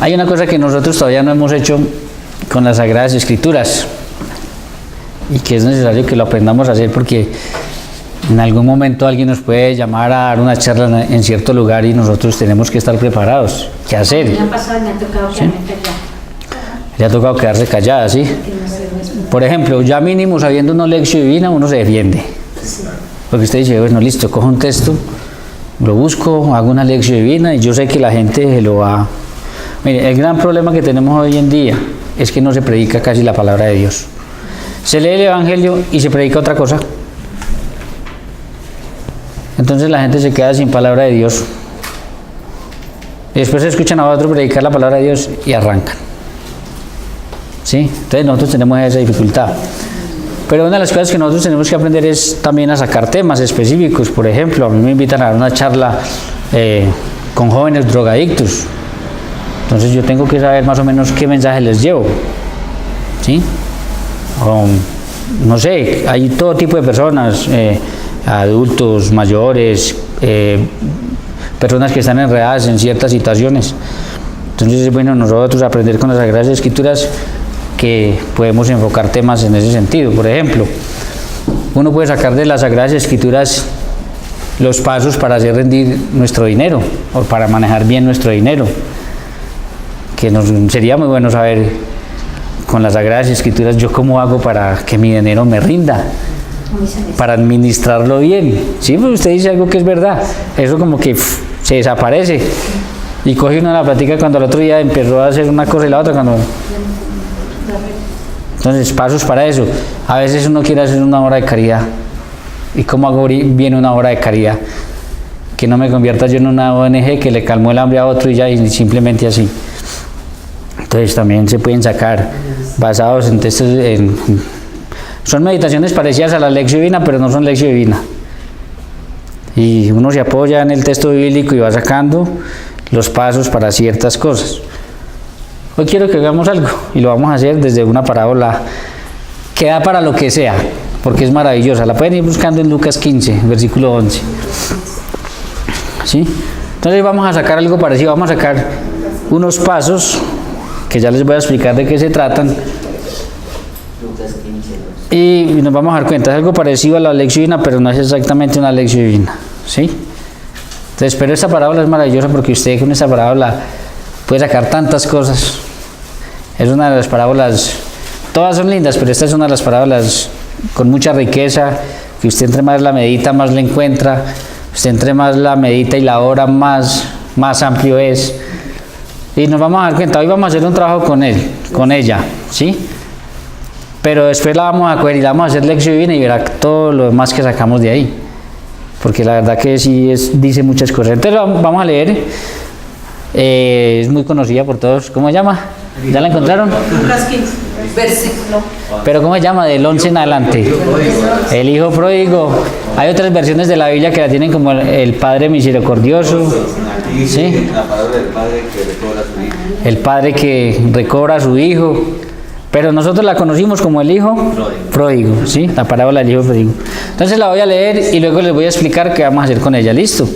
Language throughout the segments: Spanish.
Hay una cosa que nosotros todavía no hemos hecho con las Sagradas Escrituras y que es necesario que lo aprendamos a hacer porque en algún momento alguien nos puede llamar a dar una charla en cierto lugar y nosotros tenemos que estar preparados. ¿Qué hacer? Me ha pasado, me ha tocado quedarme callada. Le ha tocado quedarse callada, ¿sí? Por ejemplo, ya mínimo sabiendo una lección divina uno se defiende. Porque usted dice, bueno, listo, cojo un texto, lo busco, hago una lección divina y yo sé que la gente se lo va... Mire, el gran problema que tenemos hoy en día es que no se predica casi la palabra de Dios. Se lee el Evangelio y se predica otra cosa. Entonces la gente se queda sin palabra de Dios. Y después escuchan a otro predicar la palabra de Dios y arrancan. ¿Sí? Entonces nosotros tenemos esa dificultad. Pero una de las cosas que nosotros tenemos que aprender es también a sacar temas específicos. Por ejemplo, a mí me invitan a dar una charla con jóvenes drogadictos. Entonces yo tengo que saber más o menos qué mensaje les llevo. ¿Sí? No sé, hay todo tipo de personas, adultos, mayores, personas que están enredadas en ciertas situaciones. Entonces es bueno nosotros aprender con las Sagradas Escrituras que podemos enfocar temas en ese sentido. Por ejemplo, uno puede sacar de las Sagradas Escrituras los pasos para hacer rendir nuestro dinero o para manejar bien nuestro dinero, que sería muy bueno saber con las Sagradas Escrituras yo cómo hago para que mi dinero me rinda, para administrarlo bien. Sí, pues usted dice algo que es verdad, eso como que se desaparece y coge uno la plática cuando el otro día empezó a hacer una cosa y la otra cuando... Entonces, pasos para eso. A veces uno quiere hacer una obra de caridad. ¿Y cómo hago bien una obra de caridad? Que no me convierta yo en una ONG que le calmó el hambre a otro y ya, y simplemente así. Entonces también se pueden sacar basados en textos, son meditaciones parecidas a la lección divina, pero no son lección divina. Y uno se apoya en el texto bíblico y va sacando los pasos para ciertas cosas. Hoy quiero que hagamos algo y lo vamos a hacer desde una parábola que da para lo que sea, porque es maravillosa. La pueden ir buscando en Lucas 15, versículo 11. ¿Sí? Entonces vamos a sacar algo parecido, vamos a sacar unos pasos que ya les voy a explicar de qué se tratan. Y nos vamos a dar cuenta, es algo parecido a la lección divina, pero no es exactamente una lección divina. ¿Sí? Entonces, pero esta parábola es maravillosa porque usted con esta parábola puede sacar tantas cosas. Es una de las parábolas, todas son lindas, pero esta es una de las parábolas con mucha riqueza, que usted entre más la medita, más la encuentra. Usted entre más la medita y la ora, más amplio es. Y nos vamos a dar cuenta, hoy vamos a hacer un trabajo con él, con ella, ¿sí? Pero después la vamos a coger y la vamos a hacer lección divina y verá todo lo demás que sacamos de ahí. Porque la verdad que sí dice muchas cosas. Entonces vamos a leer. Es muy conocida por todos. ¿Cómo se llama? ¿Ya la encontraron? Lucas 15, versículo. Pero ¿cómo se llama? Del 11 en adelante. El hijo pródigo. Hay otras versiones de la Biblia que la tienen como el Padre misericordioso. ¿Sí? La palabra del Padre que recobra a su hijo. El Padre que recobra a su hijo. Pero nosotros la conocimos como el hijo pródigo. ¿Sí? La parábola del hijo pródigo. Entonces la voy a leer y luego les voy a explicar qué vamos a hacer con ella. ¿Listo?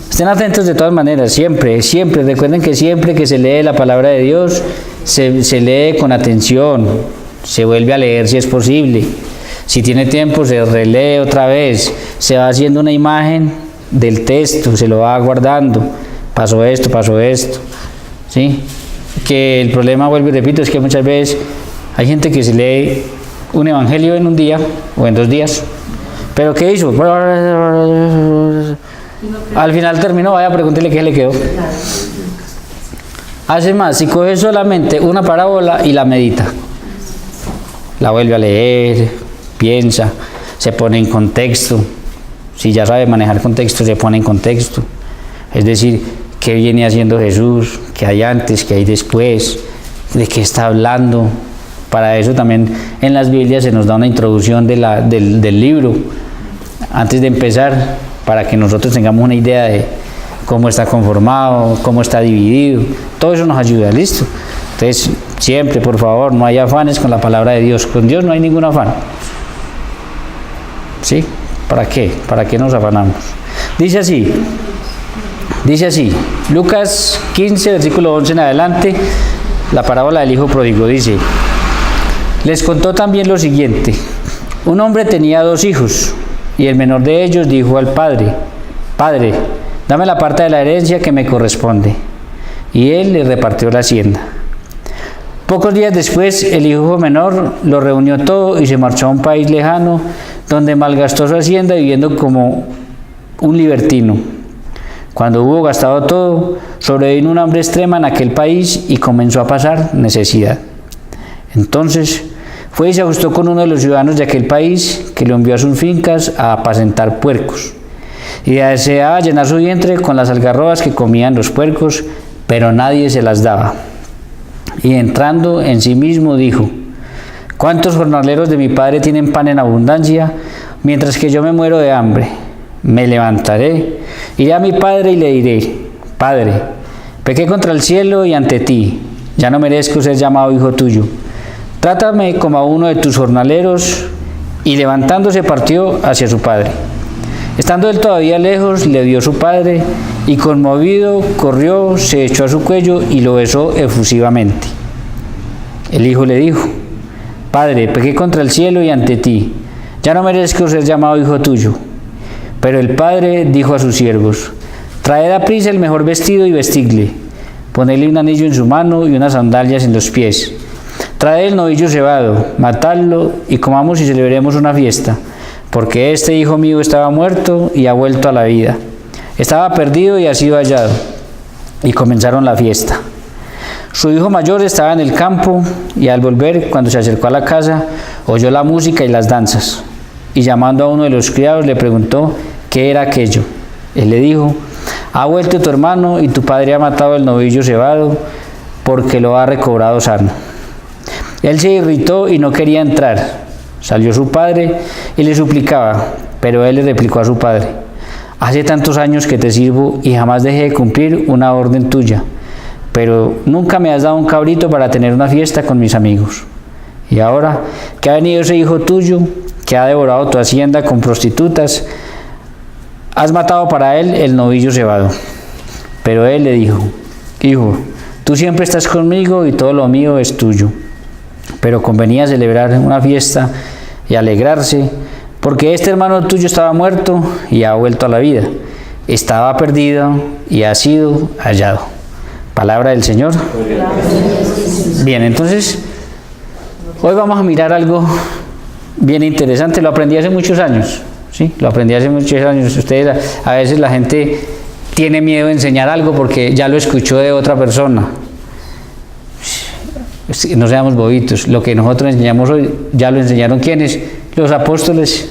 Estén atentos de todas maneras, siempre. Recuerden que siempre que se lee la palabra de Dios, se lee con atención, se vuelve a leer si es posible. Si tiene tiempo, se relee otra vez, se va haciendo una imagen del texto, se lo va guardando. Pasó esto, ¿sí? Que el problema, vuelvo y repito, es que muchas veces hay gente que se lee un evangelio en un día o en 2 días. ¿Pero qué hizo? Al final terminó, vaya, pregúntele qué le quedó. Hace más, si coge solamente una parábola y la medita, la vuelve a leer, piensa, se pone en contexto. Si ya sabe manejar contexto, se pone en contexto. Es decir, qué viene haciendo Jesús, qué hay antes, qué hay después, de qué está hablando. Para eso también en las Biblias se nos da una introducción del libro, antes de empezar, para que nosotros tengamos una idea de cómo está conformado, cómo está dividido. Todo eso nos ayuda, ¿listo? Entonces, siempre, por favor, no hay afanes con la palabra de Dios. Con Dios no hay ningún afán. ¿Sí? ¿Para qué? ¿Para qué nos afanamos? Dice así, Dice así, Lucas 15, versículo 11 en adelante, la parábola del hijo pródigo, dice, les contó también lo siguiente, un hombre tenía 2 hijos, y el menor de ellos dijo al padre, Padre, dame la parte de la herencia que me corresponde. Y él le repartió la hacienda. Pocos días después, el hijo menor lo reunió todo y se marchó a un país lejano, donde malgastó su hacienda viviendo como un libertino. Cuando hubo gastado todo, sobrevino una hambre extrema en aquel país y comenzó a pasar necesidad. Entonces fue y se ajustó con uno de los ciudadanos de aquel país, que lo envió a sus fincas a apacentar puercos. Y deseaba llenar su vientre con las algarrobas que comían los puercos, pero nadie se las daba. Y entrando en sí mismo dijo, ¿cuántos jornaleros de mi padre tienen pan en abundancia, mientras que yo me muero de hambre? Me levantaré, iré a mi padre y le diré, Padre, pequé contra el cielo y ante ti, ya no merezco ser llamado hijo tuyo. Trátame como a uno de tus jornaleros. Y levantándose partió hacia su padre. Estando él todavía lejos, le vio su padre, y conmovido corrió, se echó a su cuello y lo besó efusivamente. El hijo le dijo, Padre, pequé contra el cielo y ante ti, ya no merezco ser llamado hijo tuyo. Pero el padre dijo a sus siervos, traed a prisa el mejor vestido y vestidle, ponedle un anillo en su mano y unas sandalias en los pies. Traed el novillo cebado, matadlo y comamos y celebremos una fiesta, porque este hijo mío estaba muerto y ha vuelto a la vida. Estaba perdido y ha sido hallado. Y comenzaron la fiesta. Su hijo mayor estaba en el campo y al volver, cuando se acercó a la casa, oyó la música y las danzas. Y llamando a uno de los criados le preguntó qué era aquello. Él le dijo, ha vuelto tu hermano y tu padre ha matado el novillo cebado porque lo ha recobrado sano. Él se irritó y no quería entrar. Salió su padre y le suplicaba, pero él le replicó a su padre, hace tantos años que te sirvo y jamás dejé de cumplir una orden tuya, pero nunca me has dado un cabrito para tener una fiesta con mis amigos. Y ahora que ha venido ese hijo tuyo, que ha devorado tu hacienda con prostitutas, has matado para él el novillo cebado. Pero él le dijo, hijo, tú siempre estás conmigo y todo lo mío es tuyo. Pero convenía celebrar una fiesta y alegrarse, porque este hermano tuyo estaba muerto y ha vuelto a la vida, estaba perdido y ha sido hallado. Palabra del Señor. Bien, entonces, hoy vamos a mirar algo bien interesante, lo aprendí hace muchos años, ¿sí? Lo aprendí hace muchos años. Ustedes, a veces la gente tiene miedo de enseñar algo porque ya lo escuchó de otra persona. No seamos bobitos, lo que nosotros enseñamos hoy ya lo enseñaron ¿quiénes? Los apóstoles.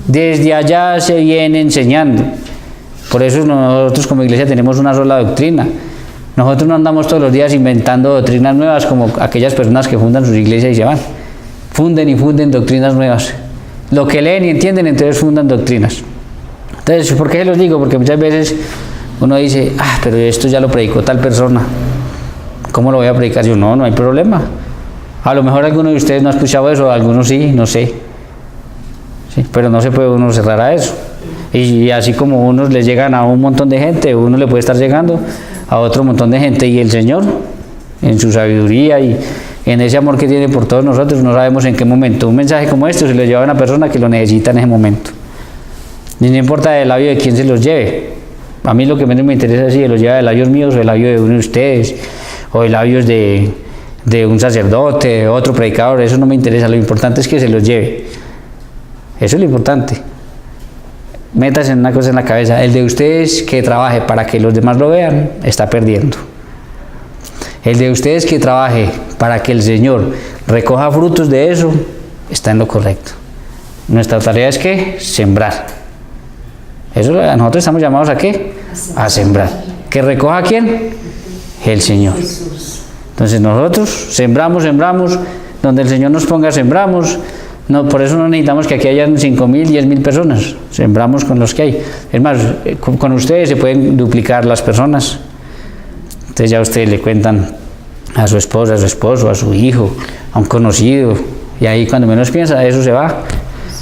Desde allá se viene enseñando. Por eso nosotros como iglesia tenemos una sola doctrina. Nosotros no andamos todos los días inventando doctrinas nuevas como aquellas personas que fundan sus iglesias y se van. Funden y funden doctrinas nuevas. Lo que leen y entienden, entonces fundan doctrinas. Entonces, ¿por qué se los digo? Porque muchas veces uno dice, pero esto ya lo predicó tal persona. ¿Cómo lo voy a predicar yo? No hay problema. A lo mejor alguno de ustedes no ha escuchado eso, algunos sí, no sé. Sí, pero no se puede uno cerrar a eso. Y así como unos les llegan a un montón de gente, uno le puede estar llegando a otro montón de gente. Y el Señor, en su sabiduría y en ese amor que tiene por todos nosotros, no sabemos en qué momento. Un mensaje como este se lo lleva a una persona que lo necesita en ese momento. Y no importa el labio de quién se los lleve. A mí lo que menos me interesa es si se los lleva de labios míos o el labio de uno de ustedes, o de labios de un sacerdote, de otro predicador. Eso no me interesa, lo importante es que se los lleve. Eso es lo importante. Métase en una cosa en la cabeza, el de ustedes que trabaje para que los demás lo vean, está perdiendo. El de ustedes que trabaje para que el Señor recoja frutos de eso, está en lo correcto. Nuestra tarea es ¿qué? Sembrar. Eso nosotros estamos llamados ¿a qué? A sembrar. ¿Que recoja quién? El Señor. Entonces nosotros sembramos, donde el Señor nos ponga sembramos. No, por eso no necesitamos que aquí hayan 5.000, 10.000 personas. Sembramos con los que hay. Es más, con ustedes se pueden duplicar las personas. Entonces ya ustedes le cuentan a su esposa, a su esposo, a su hijo, a un conocido. Y ahí cuando menos piensa, eso se va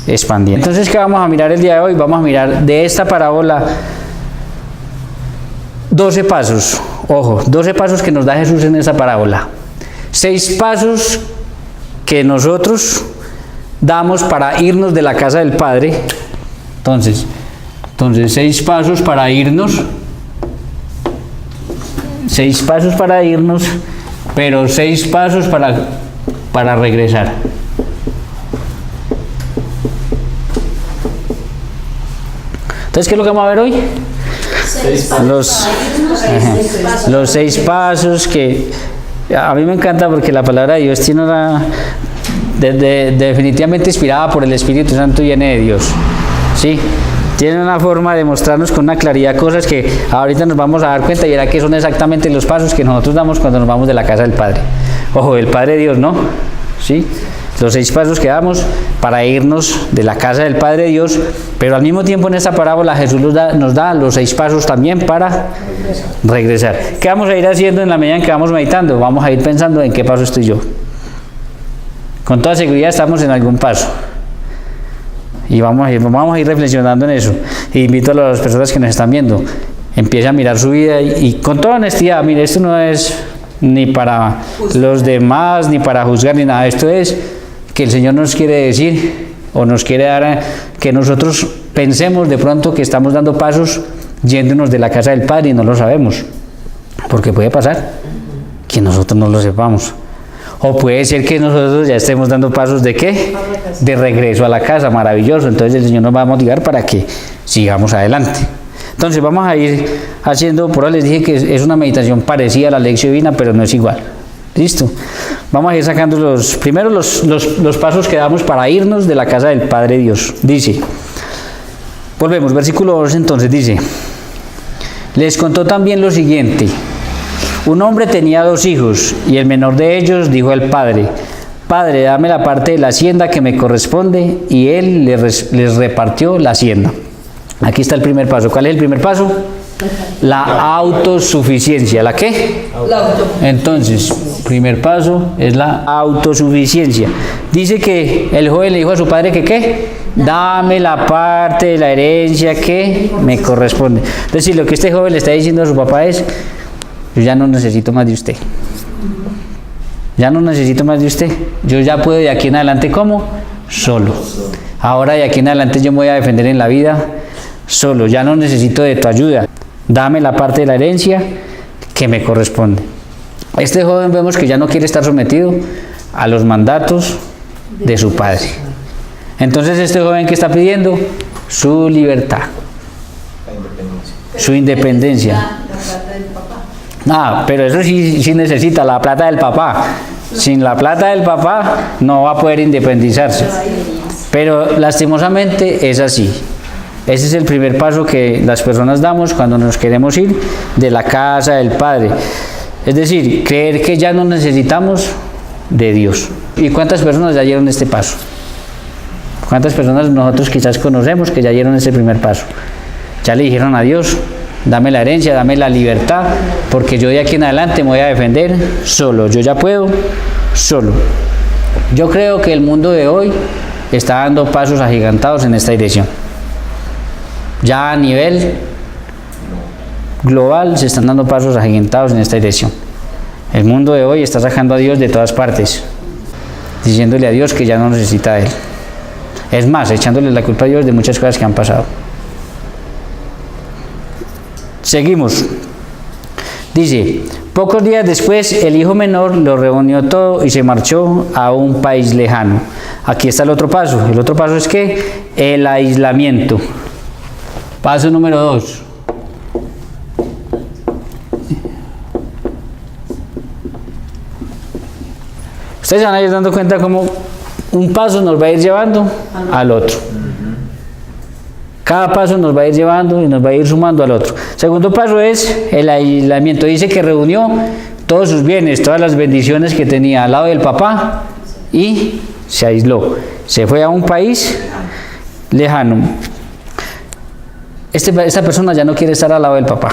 expandiendo. Entonces, ¿qué vamos a mirar el día de hoy? Vamos a mirar de esta parábola 12 pasos, ojo, 12 pasos que nos da Jesús en esa parábola. 6 pasos que nosotros damos para irnos de la casa del Padre. Entonces 6 pasos para irnos. 6 pasos para irnos, pero 6 pasos para regresar. Entonces, ¿qué es lo que vamos a ver hoy? Los 6 pasos que a mí me encanta porque la palabra de Dios tiene una definitivamente inspirada por el Espíritu Santo y viene de Dios, ¿sí? Tiene una forma de mostrarnos con una claridad cosas que ahorita nos vamos a dar cuenta y era que son exactamente los pasos que nosotros damos cuando nos vamos de la casa del Padre. Ojo, del Padre Dios, ¿no? ¿Sí? Los 6 pasos que damos para irnos de la casa del Padre Dios, pero al mismo tiempo en esta parábola Jesús nos da los 6 pasos también para regresar. ¿Qué vamos a ir haciendo en la medida en que vamos meditando? Vamos a ir pensando en qué paso estoy yo. Con toda seguridad estamos en algún paso. Y vamos a ir reflexionando en eso. Y invito a las personas que nos están viendo, empiece a mirar su vida y con toda honestidad, mire, esto no es ni para los demás, ni para juzgar, ni nada. Esto es que el Señor nos quiere decir, o nos quiere dar que nosotros pensemos de pronto que estamos dando pasos yéndonos de la casa del Padre y no lo sabemos. Porque puede pasar que nosotros no lo sepamos. O puede ser que nosotros ya estemos dando pasos ¿de qué? De regreso a la casa, maravilloso. Entonces el Señor nos va a motivar para que sigamos adelante. Entonces vamos a ir haciendo, por ahora les dije que es una meditación parecida a la lección divina, pero no es igual. ¿Listo? Vamos a ir sacando los pasos que damos para irnos de la casa del Padre Dios. Dice, volvemos, versículo 2 entonces dice, les contó también lo siguiente. Un hombre tenía 2 hijos, y el menor de ellos dijo al padre, Padre, dame la parte de la hacienda que me corresponde, y él les repartió la hacienda. Aquí está el primer paso. ¿Cuál es el primer paso? La autosuficiencia. ¿La qué? Entonces, primer paso es la autosuficiencia. Dice que el joven le dijo a su padre que ¿qué? Dame la parte de la herencia que me corresponde. Es decir, lo que este joven le está diciendo a su papá es, yo ya no necesito más de usted. Ya no necesito más de usted. Yo ya puedo de aquí en adelante, ¿cómo? Solo. Ahora de aquí en adelante yo me voy a defender en la vida solo. Ya no necesito de tu ayuda. Dame la parte de la herencia que me corresponde. Este joven vemos que ya no quiere estar sometido a los mandatos de su padre. Entonces este joven que está pidiendo su libertad, su independencia. Pero eso sí necesita la plata del papá. Sin la plata del papá no va a poder independizarse. Pero lastimosamente es así. Ese es el primer paso que las personas damos cuando nos queremos ir de la casa del Padre. Es decir, creer que ya no necesitamos de Dios. ¿Y cuántas personas ya dieron este paso? ¿Cuántas personas nosotros quizás conocemos que ya dieron ese primer paso? Ya le dijeron a Dios, dame la herencia, dame la libertad, porque yo de aquí en adelante me voy a defender solo. Yo ya puedo solo. Yo creo que el mundo de hoy está dando pasos agigantados en esta dirección. Ya a nivel global se están dando pasos agigantados en esta dirección. El mundo de hoy está sacando a Dios de todas partes, diciéndole a Dios que ya no necesita de Él. Es más, echándole la culpa a Dios de muchas cosas que han pasado. Seguimos. Dice, pocos días después el hijo menor lo reunió todo y se marchó a un país lejano. Aquí está el otro paso. El otro paso es ¿qué? El aislamiento. Paso número 2. Ustedes van a ir dando cuenta cómo un paso nos va a ir llevando al otro. Cada paso nos va a ir llevando y nos va a ir sumando al otro. Segundo paso es el aislamiento. Dice que reunió todos sus bienes, todas las bendiciones que tenía al lado del papá y se aisló. Se fue a un país lejano. Esta persona ya no quiere estar al lado del papá.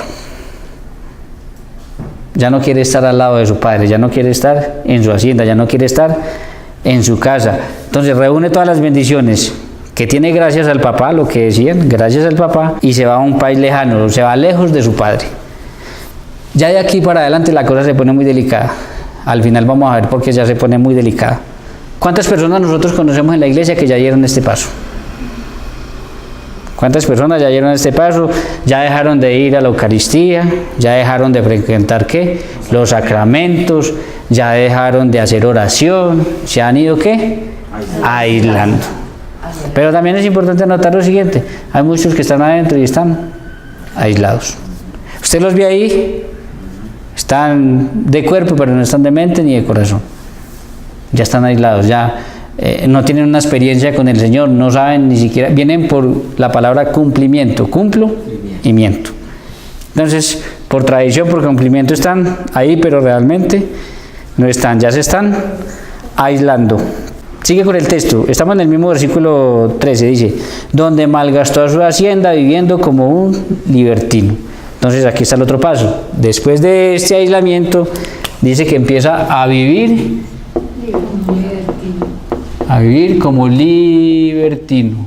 Ya no quiere estar al lado de su padre, ya no quiere estar en su hacienda, ya no quiere estar en su casa. Entonces reúne todas las bendiciones que tiene gracias al papá, lo que decían, gracias al papá, y se va a un país lejano, se va lejos de su padre. Ya de aquí para adelante la cosa se pone muy delicada. Al final vamos a ver por qué ya se pone muy delicada. ¿Cuántas personas nosotros conocemos en la iglesia que ya dieron este paso? ¿Cuántas personas ya dieron este paso? Ya dejaron de ir a la Eucaristía, ya dejaron de frecuentar ¿qué? Los sacramentos, ya dejaron de hacer oración, se han ido ¿qué? Aislando. Pero también es importante notar lo siguiente, hay muchos que están adentro y están aislados. ¿Usted los ve ahí? Están de cuerpo, pero no están de mente ni de corazón. Ya están aislados, ya no tienen una experiencia con el Señor, no saben ni siquiera, vienen por la palabra cumplimiento, cumplo y miento. Entonces, por tradición, por cumplimiento están ahí, pero realmente no están, ya se están aislando. Sigue con el texto, estamos en el mismo versículo 13, dice, donde malgastó su hacienda viviendo como un libertino. Entonces aquí está el otro paso, después de este aislamiento, dice que empieza a vivir como libertino.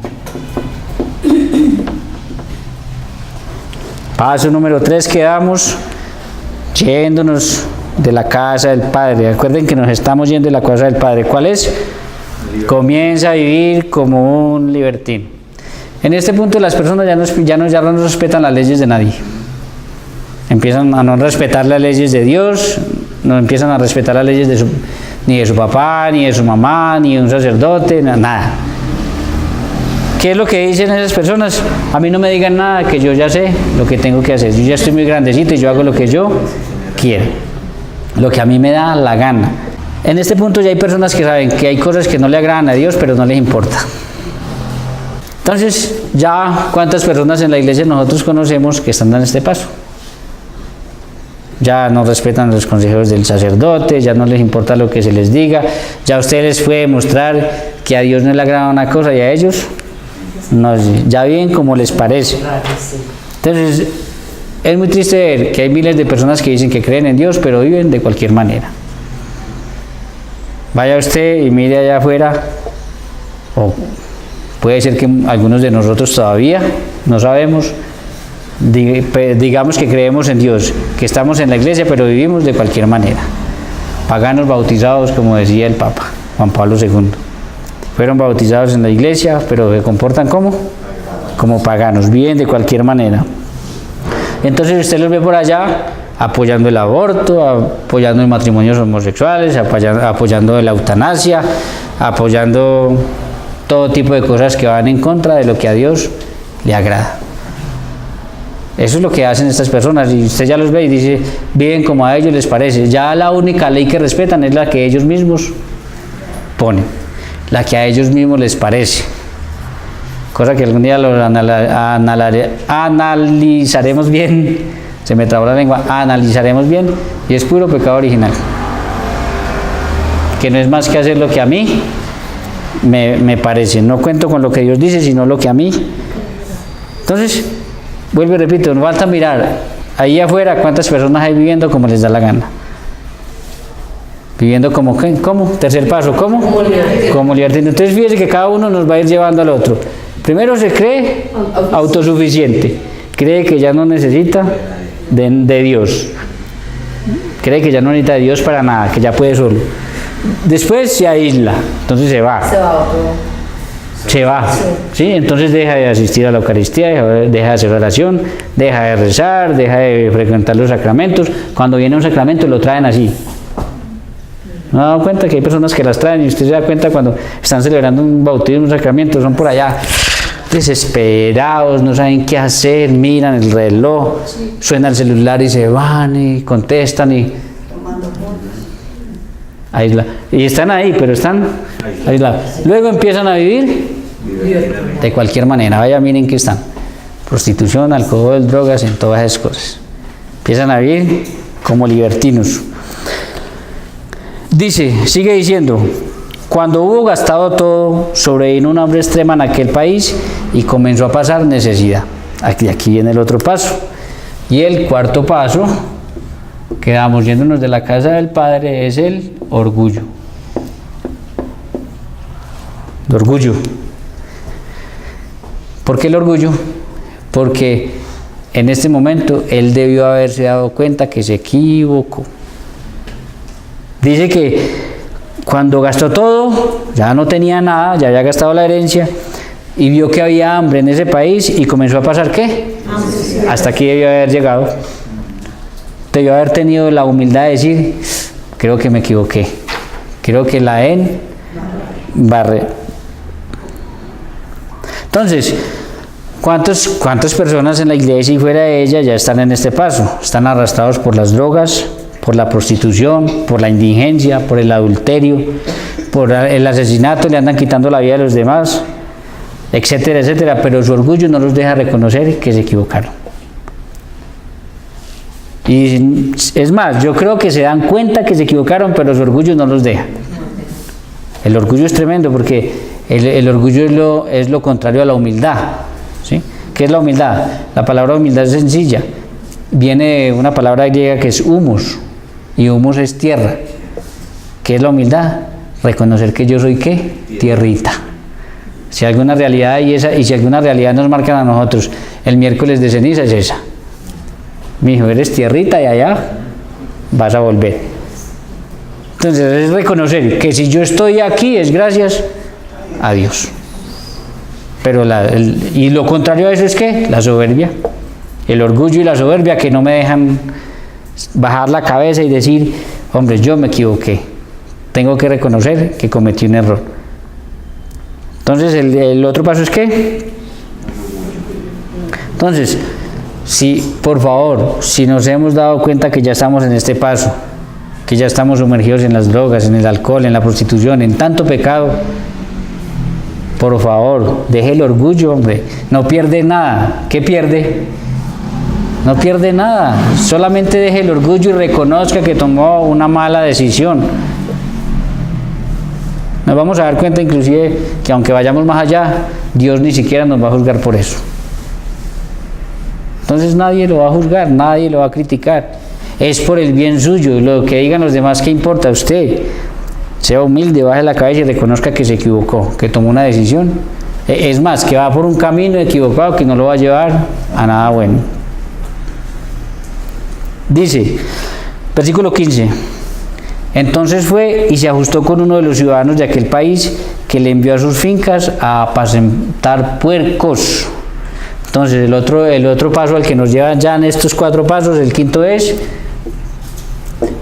Paso número 3, quedamos yéndonos de la casa del Padre. Recuerden que nos estamos yendo de la casa del Padre. ¿Cuál es? Comienza a vivir como un libertino. En este punto las personas ya no respetan las leyes de nadie. Empiezan a no respetar las leyes de Dios, no empiezan a respetar las leyes ni de su papá, ni de su mamá, ni de un sacerdote, nada. ¿Qué es lo que dicen esas personas? A mí no me digan nada, que yo ya sé lo que tengo que hacer. Yo ya estoy muy grandecito y yo hago lo que yo quiero, lo que a mí me da la gana. En este punto ya hay personas que saben que hay cosas que no le agradan a Dios, pero no les importa. Entonces, ya cuántas personas en la iglesia nosotros conocemos que están dando este paso. Ya no respetan los consejos del sacerdote, ya no les importa lo que se les diga, ya usted les puede mostrar que a Dios no le agrada una cosa y a ellos no, ya viven como les parece. Entonces, es muy triste ver que hay miles de personas que dicen que creen en Dios, pero viven de cualquier manera. Vaya usted y mire allá afuera, o puede ser que algunos de nosotros todavía no sabemos, digamos que creemos en Dios, que estamos en la iglesia, pero vivimos de cualquier manera. Paganos bautizados, como decía el Papa Juan Pablo II. Fueron bautizados en la iglesia, pero se comportan como paganos, viven de cualquier manera. Entonces usted los ve por allá apoyando el aborto, apoyando los matrimonios homosexuales, apoyando la eutanasia, apoyando todo tipo de cosas que van en contra de lo que a Dios le agrada. Eso es lo que hacen estas personas, y usted ya los ve y dice, viven como a ellos les parece. Ya la única ley que respetan es la que ellos mismos ponen, la que a ellos mismos les parece. Cosa que algún día lo analizaremos bien, se me trabó la lengua, analizaremos bien, y es puro pecado original. Que no es más que hacer lo que a mí me parece. No cuento con lo que Dios dice, sino lo que a mí. Entonces, vuelvo y repito, nos falta mirar ahí afuera cuántas personas hay viviendo como les da la gana. Viviendo como, ¿cómo? Tercer paso, ¿cómo? Como libertino. Entonces fíjese que cada uno nos va a ir llevando al otro. Primero se cree autosuficiente, cree que ya no necesita de Dios, cree que ya no necesita de Dios para nada, que ya puede solo. Después se aísla, entonces se va. ¿Sí? Entonces deja de asistir a la Eucaristía, deja de hacer oración, deja de rezar, deja de frecuentar los sacramentos. Cuando viene un sacramento lo traen así. ¿No ha dado cuenta que hay personas que las traen y usted se da cuenta cuando están celebrando un bautismo, un sacramento, son por allá desesperados, no saben qué hacer, miran el reloj, suena el celular y se van y contestan y y están ahí, pero están aislados. Luego empiezan a vivir de cualquier manera. Vaya, miren que están: prostitución, alcohol, drogas, en todas esas cosas. Empiezan a vivir como libertinos. Dice, sigue diciendo: cuando hubo gastado todo, sobrevino una hambre extrema en aquel país y comenzó a pasar necesidad. Aquí viene el otro paso. Y el cuarto paso, quedamos yéndonos de la casa del Padre, es el orgullo. El orgullo. ¿Por qué el orgullo? Porque en este momento él debió haberse dado cuenta que se equivocó. Dice que cuando gastó todo, ya no tenía nada, ya había gastado la herencia, y vio que había hambre en ese país y comenzó a pasar ¿qué? Hasta aquí debió haber llegado. Debió haber tenido la humildad de decir, creo que me equivoqué, creo que la barré. Entonces, ¿cuántas personas en la iglesia y fuera de ella ya están en este paso? Están arrastrados por las drogas, por la prostitución, por la indigencia, por el adulterio, por el asesinato, le andan quitando la vida a los demás, etcétera, etcétera, pero su orgullo no los deja reconocer que se equivocaron. Y es más, yo creo que se dan cuenta que se equivocaron, pero su orgullo no los deja. El orgullo es tremendo porque el orgullo es lo contrario a la humildad, ¿sí? ¿Qué es la humildad? La palabra humildad es sencilla. Viene de una palabra griega que es humus, y humus es tierra. ¿Qué es la humildad? Reconocer que yo soy ¿qué? Tierrita. Si hay alguna realidad y si alguna realidad nos marcan a nosotros el miércoles de ceniza, es esa. Mi hijo, eres tierrita y allá vas a volver. Entonces es reconocer que si yo estoy aquí es gracias a Dios. Pero y lo contrario a eso es ¿qué? La soberbia. El orgullo y la soberbia que no me dejan bajar la cabeza y decir, hombre, yo me equivoqué. Tengo que reconocer que cometí un error. Entonces el otro paso es ¿qué? Entonces, si por favor, si nos hemos dado cuenta que ya estamos en este paso, que ya estamos sumergidos en las drogas, en el alcohol, en la prostitución, en tanto pecado, por favor, deje el orgullo, hombre, no pierde nada. ¿Qué pierde? No pierde nada, solamente deje el orgullo y reconozca que tomó una mala decisión. Nos vamos a dar cuenta inclusive que aunque vayamos más allá, Dios ni siquiera nos va a juzgar por eso. Entonces nadie lo va a juzgar, nadie lo va a criticar. Es por el bien suyo, lo que digan los demás, ¿qué importa a usted? Sea humilde, baje la cabeza y reconozca que se equivocó, que tomó una decisión. Es más, que va por un camino equivocado que no lo va a llevar a nada bueno. Dice, versículo 15, entonces fue y se ajustó con uno de los ciudadanos de aquel país que le envió a sus fincas a apacentar puercos. Entonces el otro paso al que nos llevan ya en estos 4 pasos, el quinto es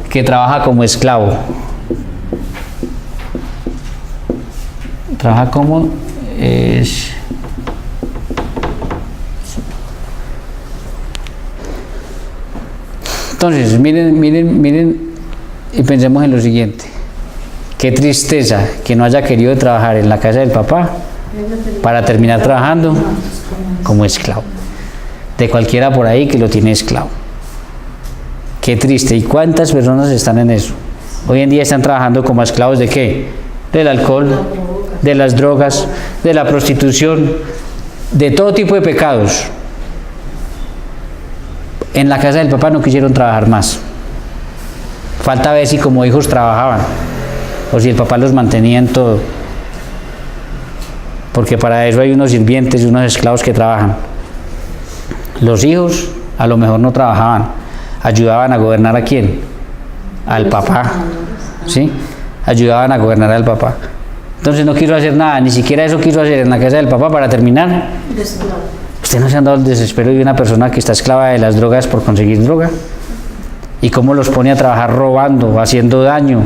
que trabaja como esclavo. Trabaja como es. Entonces, miren y pensemos en lo siguiente. Qué tristeza que no haya querido trabajar en la casa del papá para terminar trabajando como esclavo. De cualquiera por ahí que lo tiene esclavo. Qué triste. ¿Y cuántas personas están en eso? Hoy en día están trabajando como esclavos ¿de qué? Del alcohol, de las drogas, de la prostitución, de todo tipo de pecados. En la casa del papá no quisieron trabajar más. Falta ver si como hijos trabajaban o si el papá los mantenía en todo. Porque para eso hay unos sirvientes y unos esclavos que trabajan. Los hijos a lo mejor no trabajaban, ayudaban a gobernar ¿a quién? Al papá, ¿sí? Ayudaban a gobernar al papá. Entonces no quiso hacer nada, ni siquiera eso quiso hacer en la casa del papá para terminar. ¿Usted no se han dado el desespero de una persona que está esclava de las drogas por conseguir droga? ¿Y cómo los pone a trabajar robando, haciendo daño,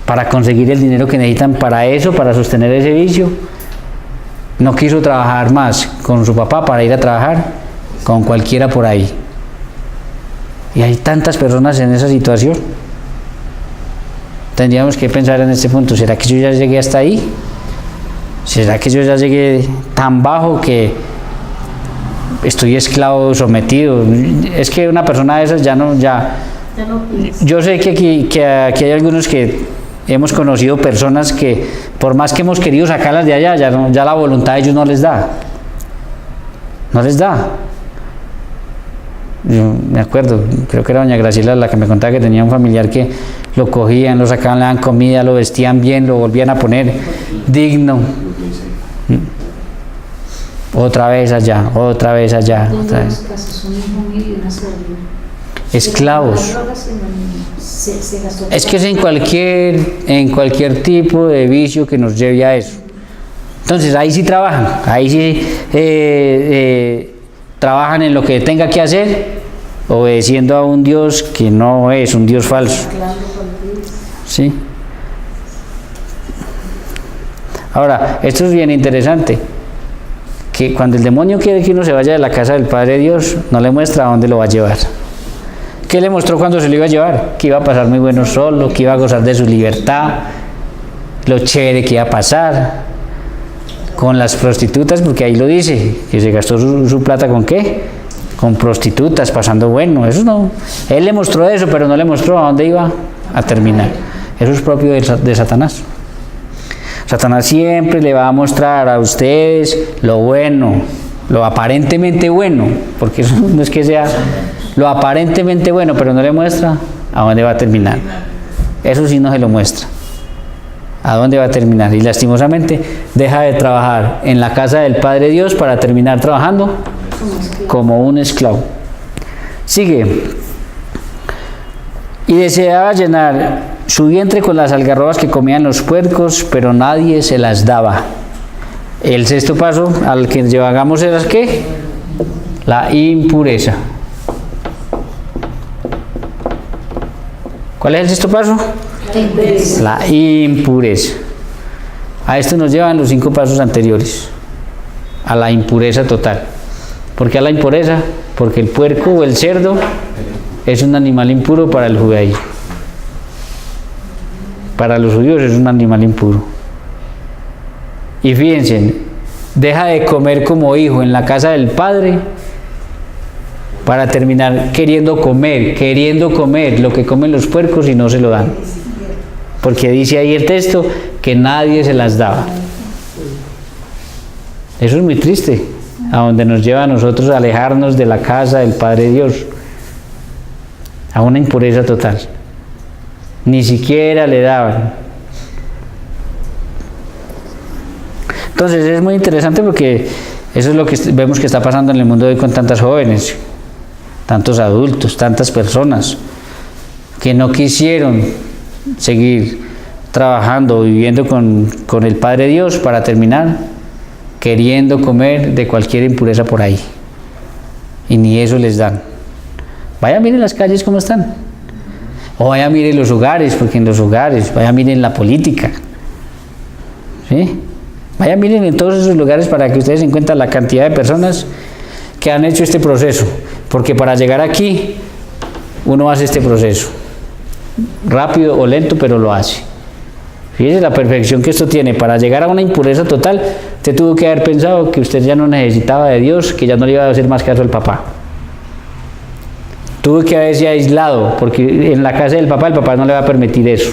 para conseguir el dinero que necesitan para eso, para sostener ese vicio? No quiso trabajar más con su papá para ir a trabajar con cualquiera por ahí. Y hay tantas personas en esa situación. Tendríamos que pensar en este punto, ¿será que yo ya llegué hasta ahí? ¿Será que yo ya llegué tan bajo que estoy esclavo, sometido? Es que una persona de esas yo sé que aquí hay algunos que hemos conocido personas que por más que hemos querido sacarlas de allá, ya la voluntad de ellos no les da. No les da. Yo me acuerdo, creo que era doña Graciela la que me contaba que tenía un familiar que lo cogían, lo sacaban, le daban comida, lo vestían bien, lo volvían a poner digno. otra vez allá, otra vez allá, Dos otra de vez. los casos, un hijo mío y una sobrina. Esclavos. Se gastó Es que es en cualquier tipo de vicio que nos lleve a eso. Entonces ahí sí trabajan, ahí sí trabajan en lo que tenga que hacer, obedeciendo a un Dios que no es un Dios falso. ¿Sí? Ahora, esto es bien interesante, que cuando el demonio quiere que uno se vaya de la casa del Padre Dios, no le muestra a dónde lo va a llevar. ¿Qué le mostró cuando se lo iba a llevar? Que iba a pasar muy bueno solo, que iba a gozar de su libertad, lo chévere que iba a pasar con las prostitutas, porque ahí lo dice, que se gastó su plata ¿con qué? Con prostitutas, pasando bueno. Eso no, él le mostró eso, pero no le mostró a dónde iba a terminar. Eso es propio de Satanás. Satanás siempre le va a mostrar a ustedes lo bueno, lo aparentemente bueno, porque eso no es que sea lo aparentemente bueno, pero no le muestra a dónde va a terminar. Eso sí no se lo muestra. ¿A dónde va a terminar? Y lastimosamente deja de trabajar en la casa del Padre Dios para terminar trabajando como un esclavo. Sigue. Y deseaba llenar su vientre con las algarrobas que comían los puercos, pero nadie se las daba. El sexto paso al que llegamos era ¿qué? La impureza. ¿Cuál es el sexto paso? La impureza. A esto nos llevan los 5 pasos anteriores, a la impureza total. ¿Por qué a la impureza? Porque el puerco o el cerdo es un animal impuro para el judaísmo. Para los judíos es un animal impuro. Y fíjense, deja de comer como hijo en la casa del Padre para terminar queriendo comer lo que comen los puercos y no se lo dan. Porque dice ahí el texto que nadie se las daba. Eso es muy triste, a donde nos lleva a nosotros a alejarnos de la casa del Padre Dios, a una impureza total. Ni siquiera le daban. Entonces es muy interesante porque eso es lo que vemos que está pasando en el mundo de hoy con tantas jóvenes, tantos adultos, tantas personas que no quisieron seguir trabajando, viviendo con el Padre Dios para terminar queriendo comer de cualquier impureza por ahí. Y ni eso les dan. Vaya, miren las calles cómo están. O vaya, miren los hogares, porque en los hogares, vaya, miren la política. ¿Sí? Vaya, miren en todos esos lugares para que ustedes encuentren la cantidad de personas que han hecho este proceso. Porque para llegar aquí, uno hace este proceso. Rápido o lento, pero lo hace. Fíjese la perfección que esto tiene. Para llegar a una impureza total, usted tuvo que haber pensado que usted ya no necesitaba de Dios, que ya no le iba a hacer más caso al papá. Tuvo que haberse aislado, porque en la casa del papá, el papá no le va a permitir eso.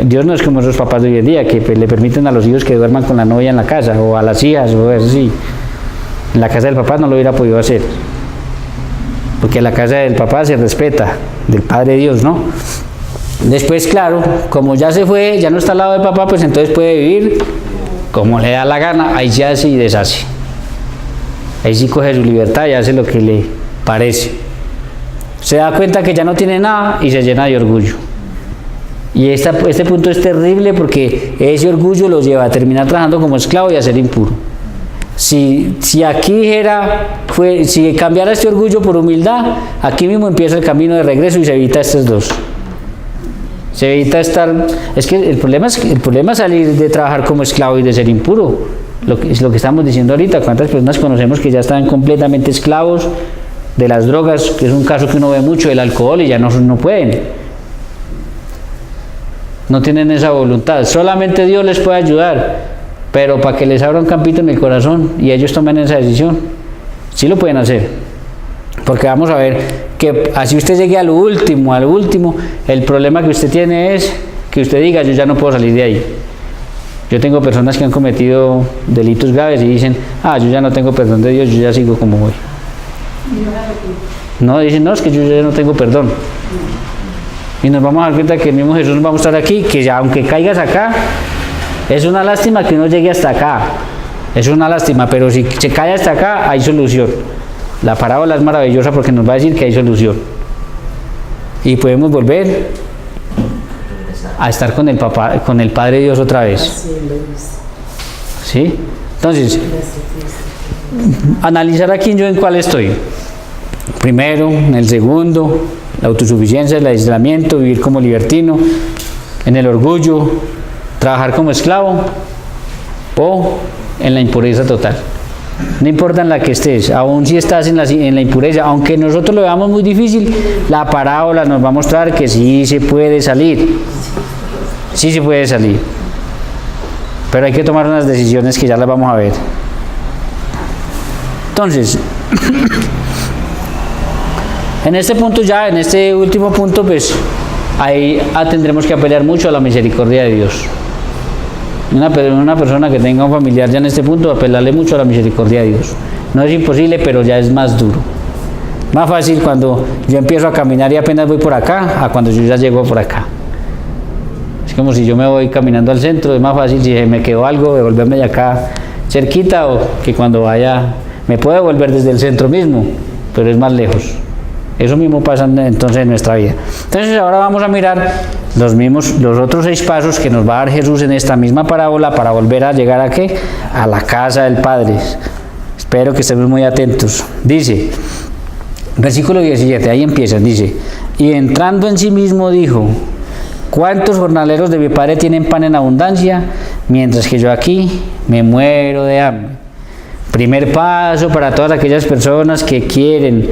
Dios no es como esos papás de hoy en día, que le permiten a los hijos que duerman con la novia en la casa, o a las hijas, o así. En la casa del papá no lo hubiera podido hacer. Porque la casa del papá se respeta, del Padre Dios, ¿no? Después, claro, como ya se fue, ya no está al lado del papá, pues entonces puede vivir como le da la gana, ahí se hace y deshace. Ahí sí coge su libertad y hace lo que le parece. Se da cuenta que ya no tiene nada y se llena de orgullo. Y este punto es terrible porque ese orgullo lo lleva a terminar trabajando como esclavo y a ser impuro. Si aquí dijera, si cambiara este orgullo por humildad, aquí mismo empieza el camino de regreso y se evita estos dos. Se evita estar. Es que el problema es salir de trabajar como esclavo y de ser impuro. Es lo que estamos diciendo ahorita. ¿Cuántas personas conocemos que ya están completamente esclavos de las drogas? Que es un caso que uno ve mucho, del alcohol, y ya no pueden. No tienen esa voluntad. Solamente Dios les puede ayudar. Pero para que les abra un campito en el corazón y ellos tomen esa decisión, sí lo pueden hacer. Porque vamos a ver que así usted llegue al último, el problema que usted tiene es que usted diga, yo ya no puedo salir de ahí. Yo tengo personas que han cometido delitos graves y dicen, yo ya no tengo perdón de Dios, yo ya sigo como voy. No, dicen, no, es que yo ya no tengo perdón. Y nos vamos a dar cuenta que el mismo Jesús va a mostrar aquí, que ya aunque caigas acá, Es una lástima que uno llegue hasta acá. Es una lástima, pero si se cae hasta acá, hay solución. La parábola es maravillosa porque nos va a decir que hay solución. Y podemos volver a estar con el papá, con el Padre Dios otra vez. ¿Sí? Entonces, analizar aquí yo en cuál estoy. Primero, en el segundo, la autosuficiencia, el aislamiento, vivir como libertino, en el orgullo, trabajar como esclavo o en la impureza total. No importa en la que estés, aun si estás en la impureza, aunque nosotros lo veamos muy difícil, la parábola nos va a mostrar que sí se puede salir. Sí se puede salir. Pero hay que tomar unas decisiones que ya las vamos a ver. Entonces, en este punto ya, en este último punto, pues ahí tendremos que apelar mucho a la misericordia de Dios. Una persona que tenga un familiar ya en este punto, apelarle mucho a la misericordia de Dios. No es imposible, pero ya es más duro. Más fácil cuando yo empiezo a caminar y apenas voy por acá, a cuando yo ya llego por acá. Es como si yo me voy caminando al centro, es más fácil si me quedó algo, devolverme de acá cerquita, o que cuando vaya, me puedo devolver desde el centro mismo, pero es más lejos. Eso mismo pasa entonces en nuestra vida. Entonces ahora vamos a mirar los otros 6 pasos que nos va a dar Jesús en esta misma parábola para volver a llegar a ¿qué? A la casa del Padre. Espero que estemos muy atentos. Dice, versículo 17, ahí empieza, dice, y entrando en sí mismo dijo, ¿cuántos jornaleros de mi Padre tienen pan en abundancia, mientras que yo aquí me muero de hambre? Primer paso para todas aquellas personas que quieren,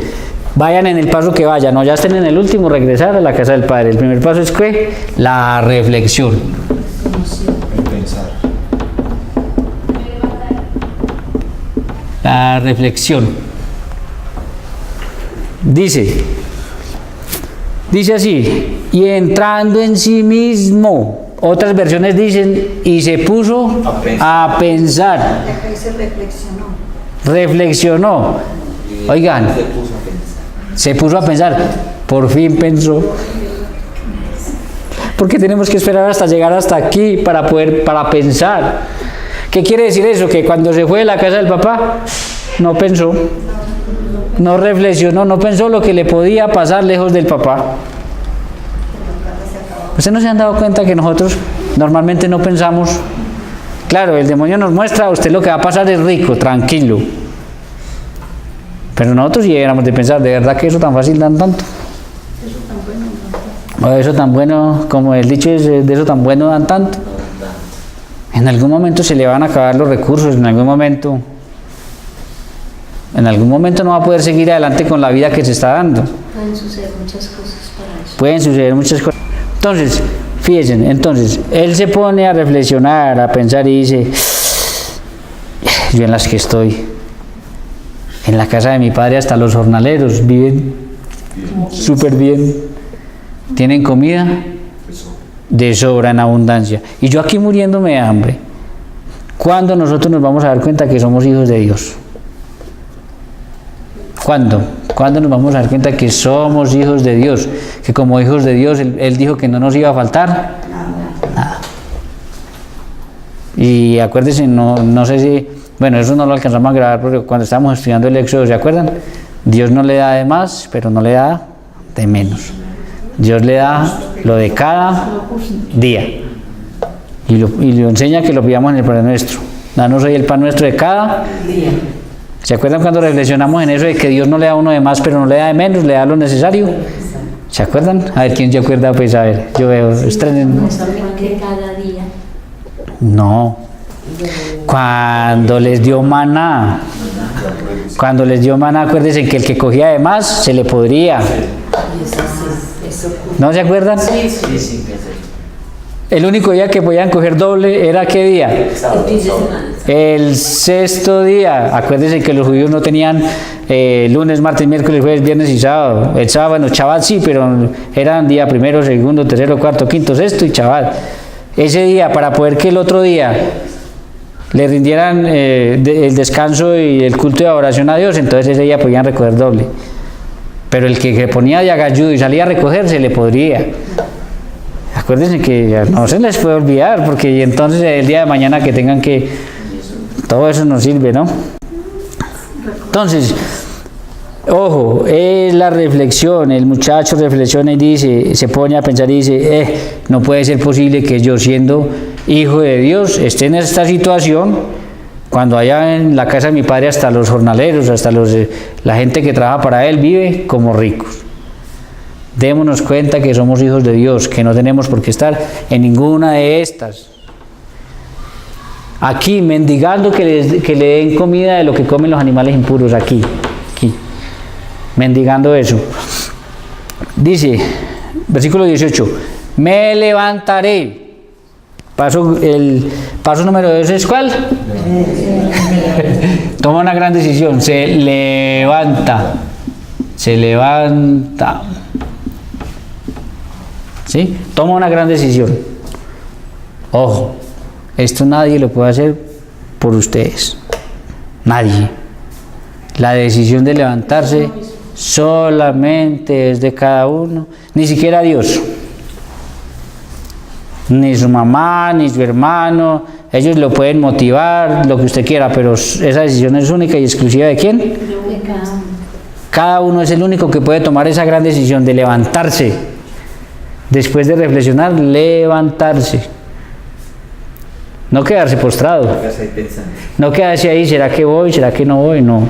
vayan en el paso que vayan, no ya estén en el último, regresar a la casa del Padre. El primer paso es ¿qué? La reflexión. La reflexión. Dice así, y entrando en sí mismo. Otras versiones dicen, y se puso a pensar. Acá dice reflexionó. Reflexionó. Oigan, se puso a pensar, por fin pensó. Porque tenemos que esperar hasta llegar hasta aquí para pensar. ¿Qué quiere decir eso? Que cuando se fue de la casa del papá, no pensó, no reflexionó, no pensó lo que le podía pasar lejos del papá. ¿Ustedes no se han dado cuenta que nosotros normalmente no pensamos? Claro, el demonio nos muestra, a usted lo que va a pasar es rico, tranquilo. Pero nosotros sí éramos de pensar, ¿de verdad que eso tan fácil dan tanto? O eso tan bueno, como el dicho es, de eso tan bueno dan tanto. En algún momento se le van a acabar los recursos, en algún momento no va a poder seguir adelante con la vida que se está dando. Pueden suceder muchas cosas para eso. Pueden suceder muchas cosas. Entonces, fíjense, él se pone a reflexionar, a pensar y dice, yo en las que estoy, en la casa de mi padre hasta los jornaleros viven súper bien, tienen comida de sobra, en abundancia, y yo aquí muriéndome de hambre. ¿Cuándo nosotros nos vamos a dar cuenta que somos hijos de Dios? ¿Cuándo? ¿Cuándo nos vamos a dar cuenta que somos hijos de Dios? Que como hijos de Dios, Él dijo que no nos iba a faltar nada. Y acuérdense, no sé si, bueno, eso no lo alcanzamos a grabar porque cuando estábamos estudiando el Éxodo, ¿se acuerdan? Dios no le da de más, pero no le da de menos. Dios le da lo de cada día. Y lo enseña que lo pidamos en el Padre Nuestro. Danos hoy el pan nuestro de cada día. ¿Se acuerdan cuando reflexionamos en eso de que Dios no le da uno de más, pero no le da de menos, le da lo necesario? ¿Se acuerdan? A ver, ¿quién se acuerda? Pues a ver, yo veo, estrenen. Que cada día. No. Cuando les dio maná. Cuando les dio maná, acuérdense que el que cogía de más, se le podría. ¿No se acuerdan? Sí. El único día que podían coger doble era ¿qué día? El sexto día. Acuérdense que los judíos no tenían lunes, martes, miércoles, jueves, viernes y sábado. El sábado, bueno, Shabbat sí, pero eran día primero, segundo, tercero, cuarto, quinto, sexto y Shabbat. Ese día, para poder que el otro día le rindieran el descanso y el culto de adoración a Dios, entonces ese día podían recoger doble. Pero el que se ponía de agalludo y salía a recoger, se le podría. Acuérdense que ya no se les puede olvidar, porque entonces el día de mañana que tengan que... Todo eso nos sirve, ¿no? Entonces, ojo, es la reflexión, el muchacho reflexiona y dice, se pone a pensar y dice, no puede ser posible que yo siendo hijo de Dios esté en esta situación, cuando allá en la casa de mi padre hasta los jornaleros, hasta la gente que trabaja para él vive como ricos. Démonos cuenta que somos hijos de Dios, que no tenemos por qué estar en ninguna de estas. Aquí, mendigando que le den comida de lo que comen los animales impuros, aquí, mendigando eso. Dice, versículo 18, me levantaré. El paso número 2 es ¿cuál? Toma una gran decisión, se levanta. ¿Sí? Toma una gran decisión. Ojo, esto nadie lo puede hacer por ustedes. Nadie. La decisión de levantarse solamente es de cada uno, ni siquiera Dios. Ni su mamá, ni su hermano, ellos lo pueden motivar, lo que usted quiera, pero esa decisión es única y exclusiva ¿de quién? De cada uno. Cada uno es el único que puede tomar esa gran decisión de levantarse. Después de reflexionar, levantarse. No quedarse postrado. No quedarse ahí, ¿será que voy? ¿Será que no voy? No.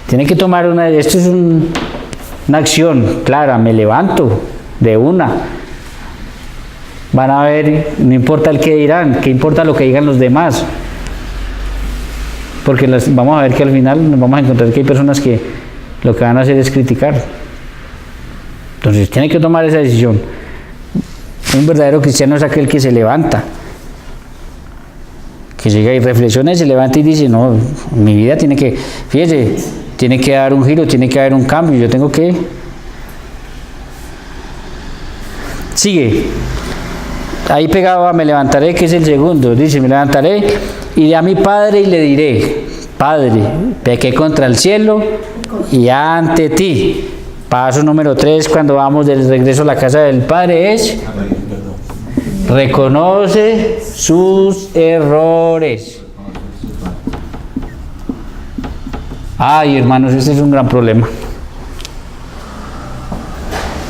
Tiene que tomar esto es una acción clara, me levanto de una. Van a ver, no importa el que dirán, qué importa lo que digan los demás. Porque vamos a ver que al final nos vamos a encontrar que hay personas que lo que van a hacer es criticar. Entonces tiene que tomar esa decisión. Un verdadero cristiano es aquel que se levanta, que llega y reflexiona y se levanta y dice, no, mi vida tiene que, fíjese, tiene que dar un giro, tiene que haber un cambio, yo tengo que... Sigue. Ahí pegado a me levantaré, que es el segundo. Dice, me levantaré, iré a mi padre y le diré, Padre, pequé contra el cielo y ante ti. Paso número 3, cuando vamos del regreso a la casa del Padre, es reconoce sus errores. Ay, hermanos, este es un gran problema.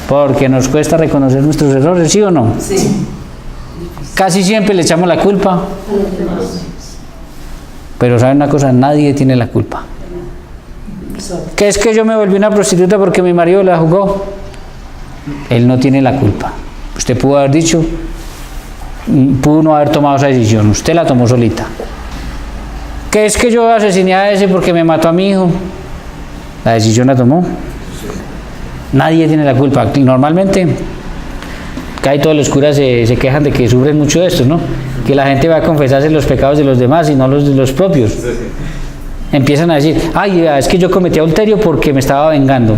Porque nos cuesta reconocer nuestros errores, ¿sí o no? Sí. Casi siempre le echamos la culpa. Pero ¿saben una cosa? Nadie tiene la culpa. ¿Qué es que yo me volví una prostituta porque mi marido la jugó? Él no tiene la culpa. Usted pudo haber dicho, pudo no haber tomado esa decisión. Usted la tomó solita. ¿Qué es que yo asesiné a ese porque me mató a mi hijo? La decisión la tomó. Nadie tiene la culpa. Normalmente, casi todos los curas se quejan de que sufren mucho de esto, ¿no? Que la gente va a confesarse los pecados de los demás y no los de los propios. Empiezan a decir, ay, es que yo cometí adulterio porque me estaba vengando.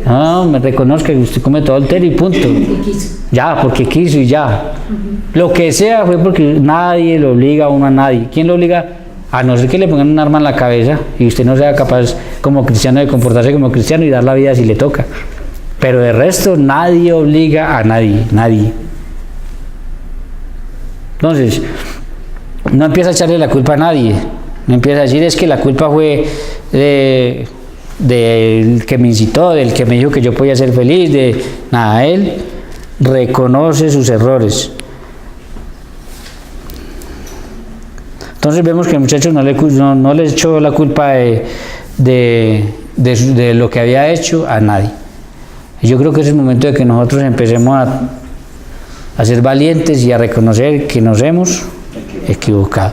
No, me reconozca que usted cometió adulterio y punto. Ya, porque quiso y ya. Lo que sea fue porque nadie lo obliga a uno a nadie. ¿Quién lo obliga? A no ser que le pongan un arma en la cabeza y usted no sea capaz como cristiano de comportarse como cristiano y dar la vida si le toca. Pero de resto nadie obliga a nadie, nadie. Entonces, no empieza a echarle la culpa a nadie. No empieza a decir es que la culpa fue del que me incitó, del que me dijo que yo podía ser feliz, de nada. Él reconoce sus errores. Entonces vemos que el muchacho no le echó la culpa de lo que había hecho a nadie. Y yo creo que es el momento de que nosotros empecemos a ser valientes y a reconocer que nos hemos equivocado.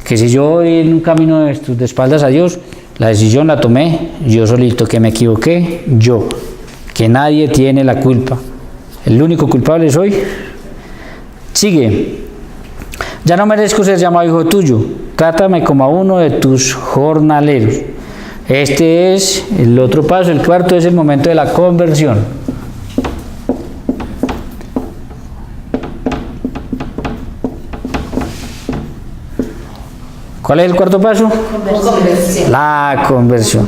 Que si yo voy en un camino de espaldas a Dios, la decisión la tomé yo solito, que me equivoqué yo, que nadie tiene la culpa. El único culpable soy. Sigue. Ya no merezco ser llamado hijo tuyo, trátame como a uno de tus jornaleros. Este es el otro paso, el cuarto es el momento de la conversión. ¿Cuál es el cuarto paso? Conversión. La conversión.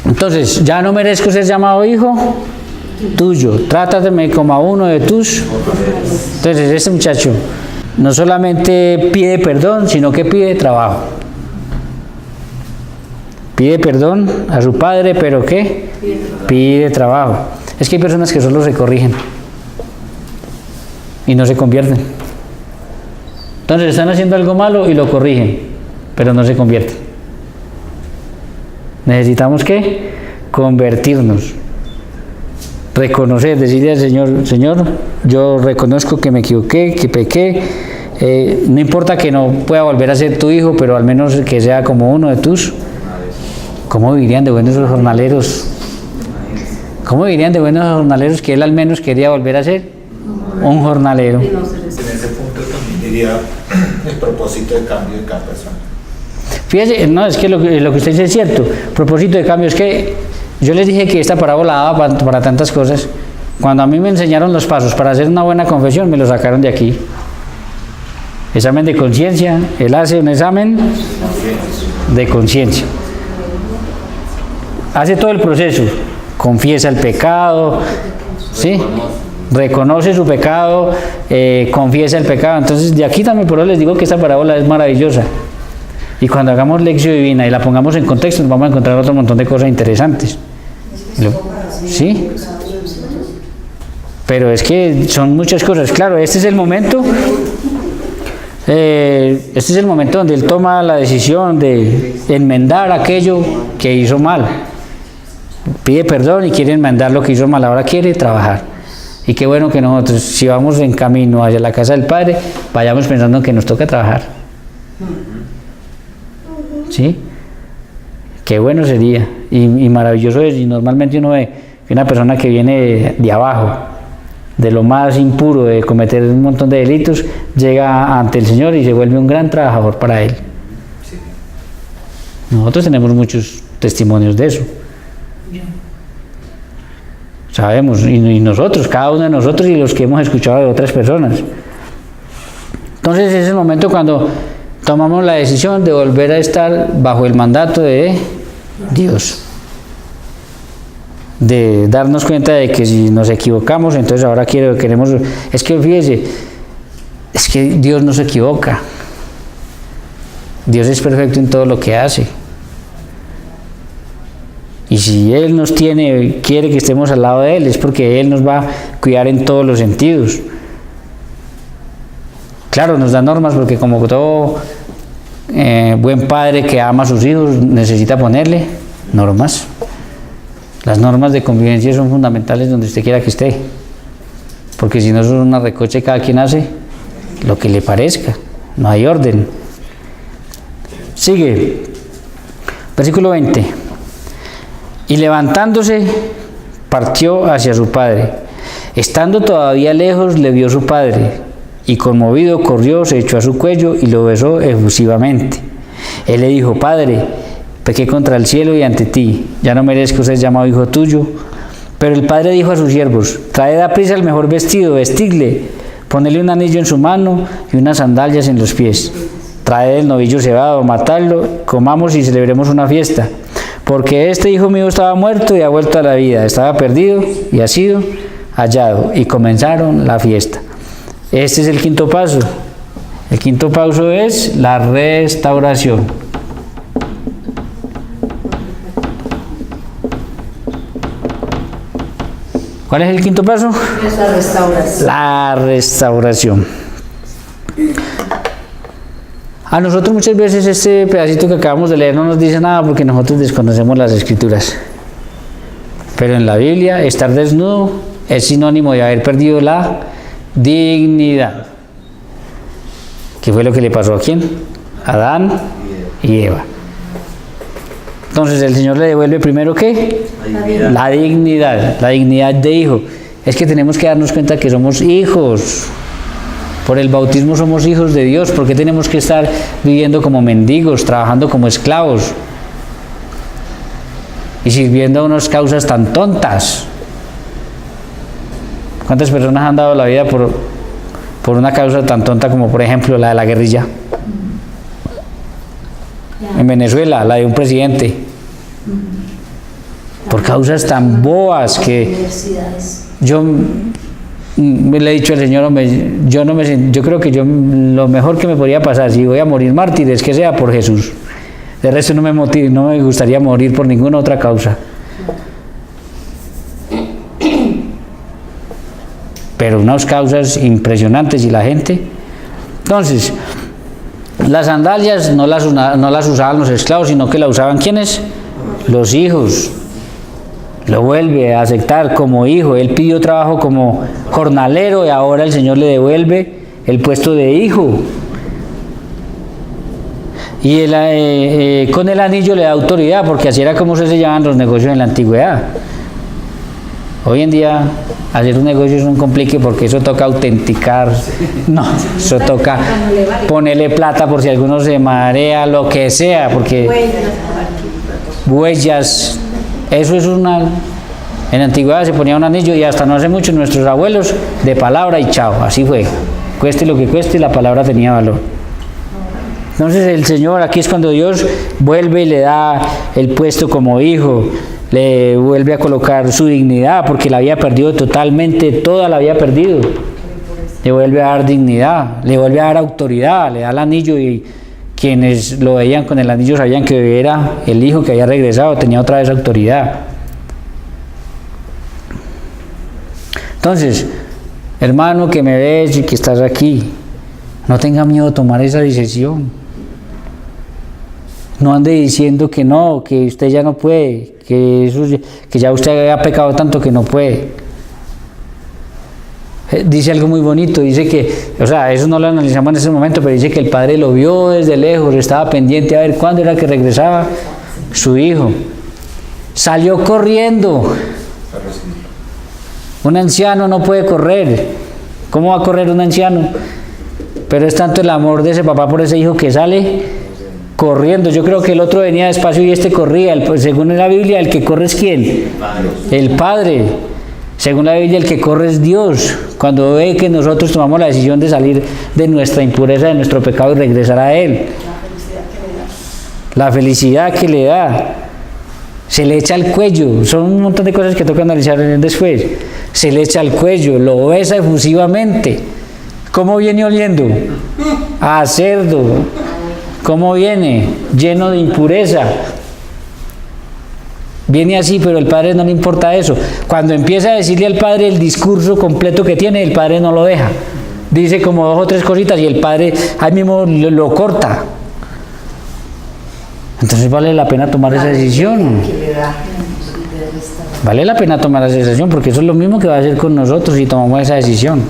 Entonces, ya no merezco ser llamado hijo. tuyo. Trátame como a uno de tus. Entonces, este muchacho no solamente pide perdón, sino que pide trabajo. Pide perdón a su padre, pero ¿qué? Pide trabajo. Es que hay personas que solo se corrigen y no se convierten. Entonces están haciendo algo malo y lo corrigen, pero no se convierten. Necesitamos ¿qué? Convertirnos. Reconocer, decirle al Señor, Señor, yo reconozco que me equivoqué, que pequé. No importa que no pueda volver a ser tu hijo, pero al menos que sea como uno de tus. ¿Cómo vivirían de buenos los jornaleros? ¿Cómo vivirían de buenos jornaleros que él al menos quería volver a ser un jornalero? En ese punto también diría el propósito de cambio de cada persona. Fíjese, no, es que lo que usted dice es cierto. Propósito de cambio es que yo les dije que esta parábola daba para tantas cosas. Cuando a mí me enseñaron los pasos para hacer una buena confesión, me lo sacaron de aquí. Examen de conciencia. Él hace un examen de conciencia. Hace todo el proceso. Confiesa el pecado, ¿sí? Reconoce su pecado, confiesa el pecado. Entonces, de aquí también por eso les digo que esta parábola es maravillosa. Y cuando hagamos lección divina y la pongamos en contexto, nos vamos a encontrar otro montón de cosas interesantes. ¿Sí? Pero es que son muchas cosas. Claro, este es el momento. Este es el momento donde él toma la decisión de enmendar aquello que hizo mal. Pide perdón y quiere enmendar lo que hizo mal. Ahora quiere trabajar. Y qué bueno que nosotros, si vamos en camino hacia la casa del Padre, vayamos pensando que nos toca trabajar. ¿Sí? Qué bueno sería. Y maravilloso es. Y normalmente uno ve que una persona que viene de abajo, de lo más impuro, de cometer un montón de delitos, llega ante el Señor y se vuelve un gran trabajador para Él. Nosotros tenemos muchos testimonios de eso. Sabemos, y nosotros, cada uno de nosotros y los que hemos escuchado de otras personas. Entonces es el momento cuando tomamos la decisión de volver a estar bajo el mandato de Dios. De darnos cuenta de que si nos equivocamos, entonces ahora queremos... Es que fíjese, es que Dios no se equivoca. Dios es perfecto en todo lo que hace. Y si Él nos quiere que estemos al lado de Él, es porque Él nos va a cuidar en todos los sentidos. Claro, nos da normas porque como todo buen padre que ama a sus hijos necesita ponerle normas. Las normas de convivencia son fundamentales donde usted quiera que esté. Porque si no son una recocha y cada quien hace lo que le parezca. No hay orden. Sigue. Versículo 20. Y levantándose, partió hacia su padre. Estando todavía lejos, le vio su padre, y conmovido corrió, se echó a su cuello y lo besó efusivamente. Él le dijo: Padre, pequé contra el cielo y ante ti, ya no merezco ser llamado hijo tuyo. Pero el padre dijo a sus siervos: Traed a prisa el mejor vestido, vestidle, ponedle un anillo en su mano y unas sandalias en los pies. Traed el novillo cebado, matadlo, comamos y celebremos una fiesta. Porque este hijo mío estaba muerto y ha vuelto a la vida, estaba perdido y ha sido hallado. Y comenzaron la fiesta. Este es el quinto paso. El quinto paso es la restauración. ¿Cuál es el quinto paso? Es la restauración. La restauración. A nosotros muchas veces este pedacito que acabamos de leer no nos dice nada porque nosotros desconocemos las escrituras. Pero en la Biblia estar desnudo es sinónimo de haber perdido la dignidad. ¿Qué fue lo que le pasó a quién? Adán y Eva. Entonces el Señor le devuelve primero ¿qué? La dignidad de hijo. Es que tenemos que darnos cuenta que somos hijos. Por el bautismo somos hijos de Dios. ¿Por qué tenemos que estar viviendo como mendigos, trabajando como esclavos y sirviendo a unas causas tan tontas? ¿Cuántas personas han dado la vida por una causa tan tonta como por ejemplo la de la guerrilla? En Venezuela, la de un presidente. por causas tan boas que Universidades. yo le he dicho al Señor, hombre, yo creo que lo mejor que me podría pasar, si voy a morir mártir, es que sea por Jesús. De resto no me gustaría morir por ninguna otra causa. Pero unas causas impresionantes y la gente. Entonces, las sandalias no las usaban los esclavos, sino que las usaban ¿quiénes? Los hijos. Lo vuelve a aceptar como hijo. Él pidió trabajo como jornalero y ahora el Señor le devuelve el puesto de hijo. Y con el anillo le da autoridad, porque así era como se sellaban los negocios en la antigüedad. Hoy en día hacer un negocio es un complique porque eso toca autenticar, no, eso toca ponerle plata por si alguno se marea, lo que sea, porque huellas, eso es una... En la antigüedad se ponía un anillo y hasta no hace mucho nuestros abuelos de palabra y chao, así fue, cueste lo que cueste, la palabra tenía valor. Entonces el Señor, aquí es cuando Dios vuelve y le da el puesto como hijo, le vuelve a colocar su dignidad, porque la había perdido totalmente, toda la había perdido. Le vuelve a dar dignidad, le vuelve a dar autoridad, le da el anillo y quienes lo veían con el anillo sabían que era el hijo que había regresado, tenía otra vez autoridad. Entonces, hermano que me ves y que estás aquí, no tenga miedo de tomar esa decisión. No ande diciendo que no, que usted ya no puede, que ya usted ha pecado tanto que no puede. Dice algo muy bonito, dice que, o sea, eso no lo analizamos en ese momento, pero dice que el padre lo vio desde lejos, estaba pendiente a ver cuándo era que regresaba su hijo. Salió corriendo. Un anciano no puede correr. ¿Cómo va a correr un anciano? Pero es tanto el amor de ese papá por ese hijo que sale corriendo. Yo creo que el otro venía despacio y este corría. Según la Biblia, el que corre es ¿quién? El Padre. Según la Biblia, el que corre es Dios. Cuando ve que nosotros tomamos la decisión de salir de nuestra impureza, de nuestro pecado y regresar a Él. La felicidad que le da. Se le echa al cuello. Son un montón de cosas que toca analizar después. Se le echa al cuello, lo besa efusivamente. ¿Cómo viene oliendo? A cerdo. ¿Cómo viene? Lleno de impureza. Viene así, pero el padre no le importa eso. Cuando empieza a decirle al padre el discurso completo que tiene, el padre no lo deja. Dice como 2 o 3 cositas y el padre ahí mismo lo corta. Entonces vale la pena tomar esa decisión. Vale la pena tomar esa decisión porque eso es lo mismo que va a hacer con nosotros si tomamos esa decisión.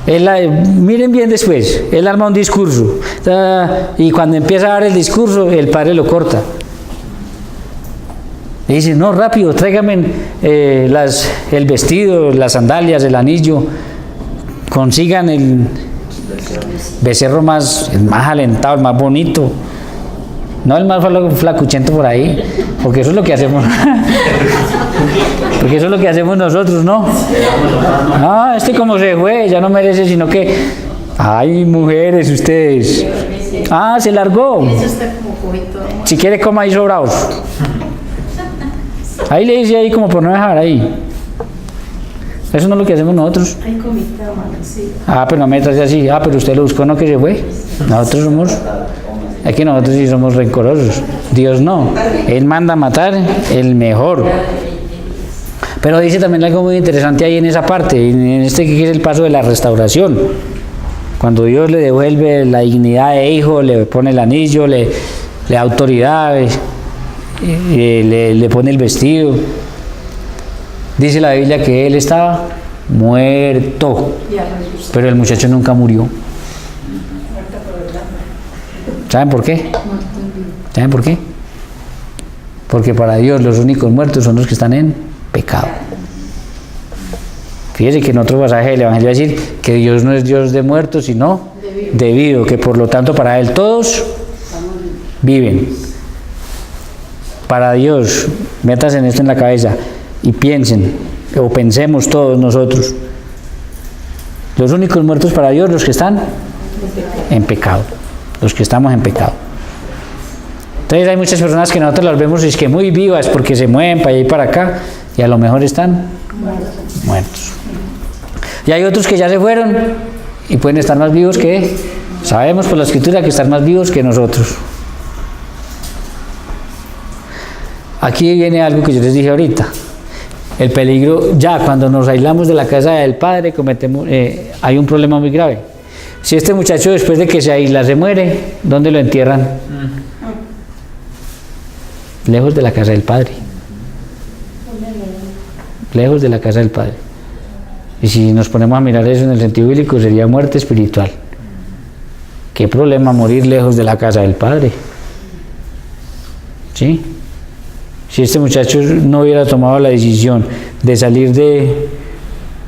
Miren bien después, él arma un discurso y cuando empieza a dar el discurso el padre lo corta. Le dice, no, rápido, tráigame el vestido, las sandalias, el anillo, consigan el becerro el más alentado, el más bonito, no el más flacuchento por ahí, porque eso es lo que hacemos. Porque eso es lo que hacemos nosotros, ¿no? Ah, como se fue, ya no merece, sino que... Ay, mujeres, ustedes. Ah, se largó. Si quiere, coma ahí sobrados. Ahí le dice ahí como por no dejar ahí. Eso no es lo que hacemos nosotros. Ah, pero no me trate así. Ah, pero usted lo buscó, ¿no? Que se fue. Nosotros somos... Es que nosotros sí somos rencorosos. Dios no. Él manda a matar el mejor. Pero dice también algo muy interesante ahí en esa parte, en este que es el paso de la restauración. Cuando Dios le devuelve la dignidad de hijo, le pone el anillo, le da autoridad, le pone el vestido. Dice la Biblia que él estaba muerto, pero el muchacho nunca murió. ¿Saben por qué? ¿Saben por qué? Porque para Dios los únicos muertos son los que están en pecado. Fíjese que en otro pasaje del Evangelio va a decir que Dios no es Dios de muertos, sino de vivos, que por lo tanto para Él todos viven. Para Dios, métanse en esto en la cabeza y piensen, o pensemos todos nosotros, los únicos muertos para Dios, los que están en pecado, los que estamos en pecado. Entonces hay muchas personas que nosotros las vemos es que muy vivas porque se mueven para allá y para acá y a lo mejor están muertos. Y hay otros que ya se fueron y pueden estar más vivos que, sabemos por la escritura que están más vivos que nosotros. Aquí viene algo que yo les dije ahorita. El peligro, ya cuando nos aislamos de la casa del Padre, cometemos, hay un problema muy grave. Si este muchacho después de que se aísla se muere, ¿dónde lo entierran? Lejos de la casa del Padre. Lejos de la casa del Padre. Y si nos ponemos a mirar eso en el sentido bíblico, sería muerte espiritual. ¿Qué problema morir lejos de la casa del Padre? ¿Sí? Si este muchacho no hubiera tomado la decisión de salir de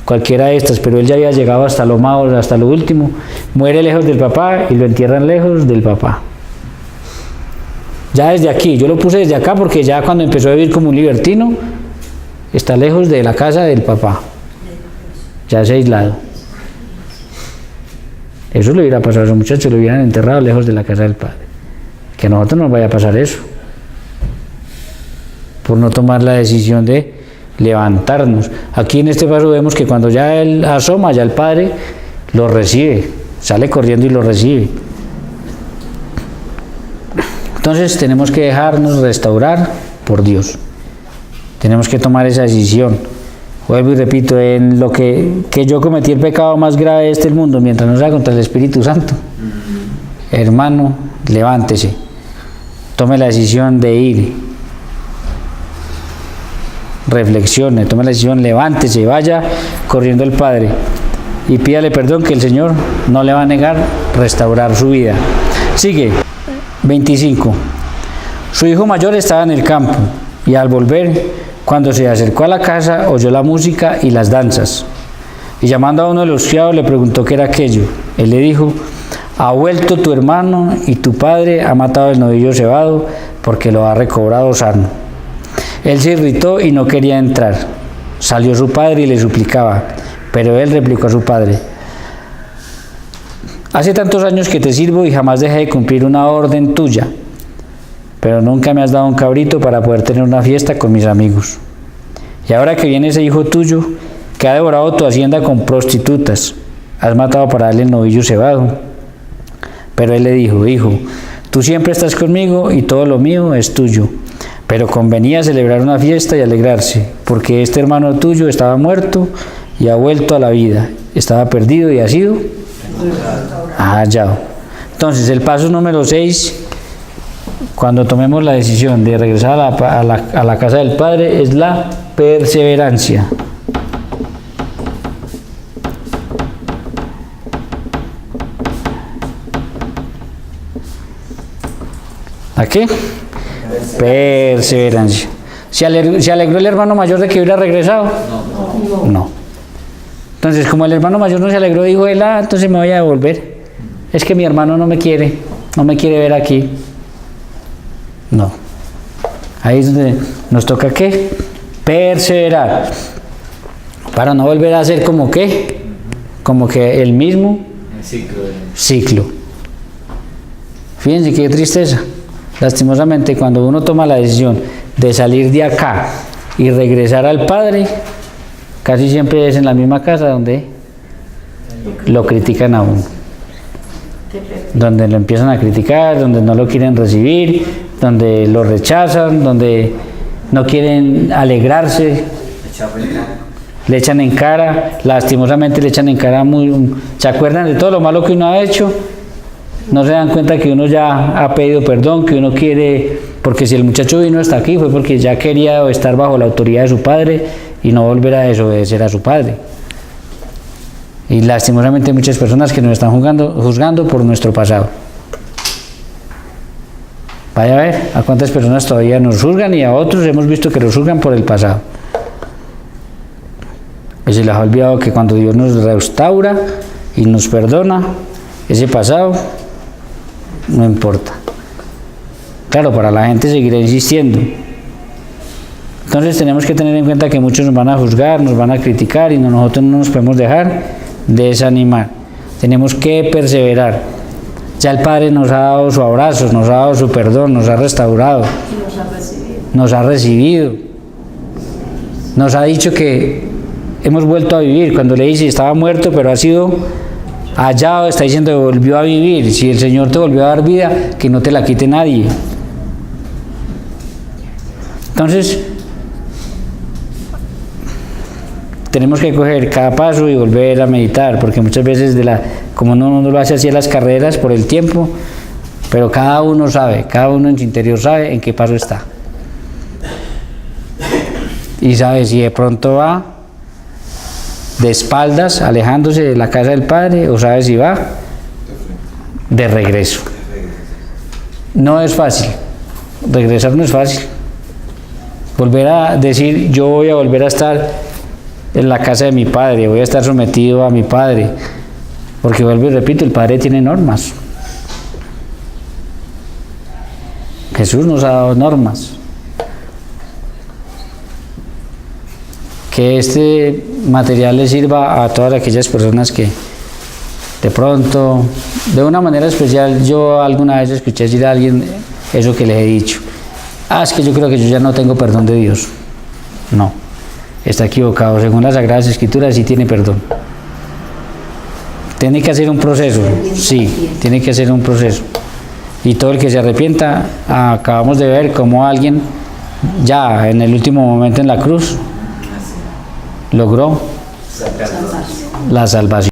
cualquiera de estas, pero él ya había llegado hasta lo más, hasta lo último, muere lejos del papá y lo entierran lejos del papá. Ya desde aquí, yo lo puse desde acá porque ya cuando empezó a vivir como un libertino, está lejos de la casa del papá. Ya se ha aislado. Eso le hubiera pasado a esos muchachos, lo hubieran enterrado lejos de la casa del Padre. Que a nosotros nos vaya a pasar eso. Por no tomar la decisión de levantarnos. Aquí en este paso vemos que cuando ya él asoma, ya el Padre lo recibe, sale corriendo y lo recibe. Entonces tenemos que dejarnos restaurar por Dios. Tenemos que tomar esa decisión. Vuelvo y repito, en lo que yo cometí el pecado más grave de este mundo, mientras no sea contra el Espíritu Santo. Hermano, levántese. Tome la decisión de ir. Reflexione, tome la decisión, levántese, vaya corriendo al Padre y pídale perdón que el Señor no le va a negar restaurar su vida. Sigue, 25. Su hijo mayor estaba en el campo y al volver, cuando se acercó a la casa, oyó la música y las danzas. Y llamando a uno de los criados le preguntó qué era aquello. Él le dijo: ha vuelto tu hermano y tu padre ha matado el novillo cebado porque lo ha recobrado sano. Él se irritó y no quería entrar. Salió su padre y le suplicaba, pero él replicó a su padre: hace tantos años que te sirvo y jamás dejé de cumplir una orden tuya, pero nunca me has dado un cabrito para poder tener una fiesta con mis amigos. Y ahora que viene ese hijo tuyo, que ha devorado tu hacienda con prostitutas, has matado para darle el novillo cebado. Pero él le dijo: hijo, tú siempre estás conmigo y todo lo mío es tuyo. Pero convenía celebrar una fiesta y alegrarse, porque este hermano tuyo estaba muerto y ha vuelto a la vida. Estaba perdido y ha sido hallado. Entonces, el paso número 6, cuando tomemos la decisión de regresar a la casa del Padre, es la perseverancia. ¿A qué? Perseverancia. ¿Se alegró el hermano mayor de que hubiera regresado? No. Entonces, como el hermano mayor no se alegró, dijo él: entonces me voy a devolver. Es que mi hermano no me quiere ver aquí. No. Ahí es donde nos toca ¿qué? Perseverar. Para no volver a hacer como que el mismo ciclo. Fíjense qué tristeza. Lastimosamente, cuando uno toma la decisión de salir de acá y regresar al Padre, casi siempre es en la misma casa donde lo critican a uno, donde lo empiezan a criticar, donde no lo quieren recibir, donde lo rechazan, donde no quieren alegrarse, le echan en cara, lastimosamente le echan en cara se acuerdan de todo lo malo que uno ha hecho. No se dan cuenta que uno ya ha pedido perdón, que uno quiere, porque si el muchacho vino hasta aquí fue porque ya quería estar bajo la autoridad de su padre y no volver a desobedecer a su padre. Y lastimosamente hay muchas personas que nos están juzgando por nuestro pasado. Vaya a ver a cuántas personas todavía nos juzgan y a otros hemos visto que los juzgan por el pasado. Y se les ha olvidado que cuando Dios nos restaura y nos perdona, ese pasado no importa. Claro, para la gente seguirá insistiendo. Entonces tenemos que tener en cuenta que muchos nos van a juzgar, nos van a criticar y nosotros no nos podemos dejar desanimar. Tenemos que perseverar. Ya el Padre nos ha dado su abrazo, nos ha dado su perdón, nos ha restaurado, Y nos ha recibido. nos ha recibido. Nos ha dicho que hemos vuelto a vivir. Cuando le dice estaba muerto, pero ha sido hallado, está diciendo que volvió a vivir. Si el Señor te volvió a dar vida, que no te la quite nadie. Entonces, tenemos que coger cada paso y volver a meditar, porque muchas veces como no lo hace así en las carreras por el tiempo, pero cada uno sabe, cada uno en su interior sabe en qué paso está. Y sabe si de pronto va de espaldas, alejándose de la casa del Padre, o sabe si va de regreso. No es fácil, regresar no es fácil. Volver a decir, yo voy a volver a estar en la casa de mi Padre, voy a estar sometido a mi Padre, porque vuelvo y repito, el Padre tiene normas. Jesús nos ha dado normas. Que este material le sirva a todas aquellas personas que de pronto, de una manera especial, yo alguna vez escuché decir a alguien eso que le he dicho. Es que yo creo que yo ya no tengo perdón de Dios. No, está equivocado. Según las Sagradas Escrituras sí tiene perdón. Tiene que hacer un proceso, sí, tiene que hacer un proceso. Y todo el que se arrepienta, acabamos de ver cómo alguien ya en el último momento en la cruz logró la salvación.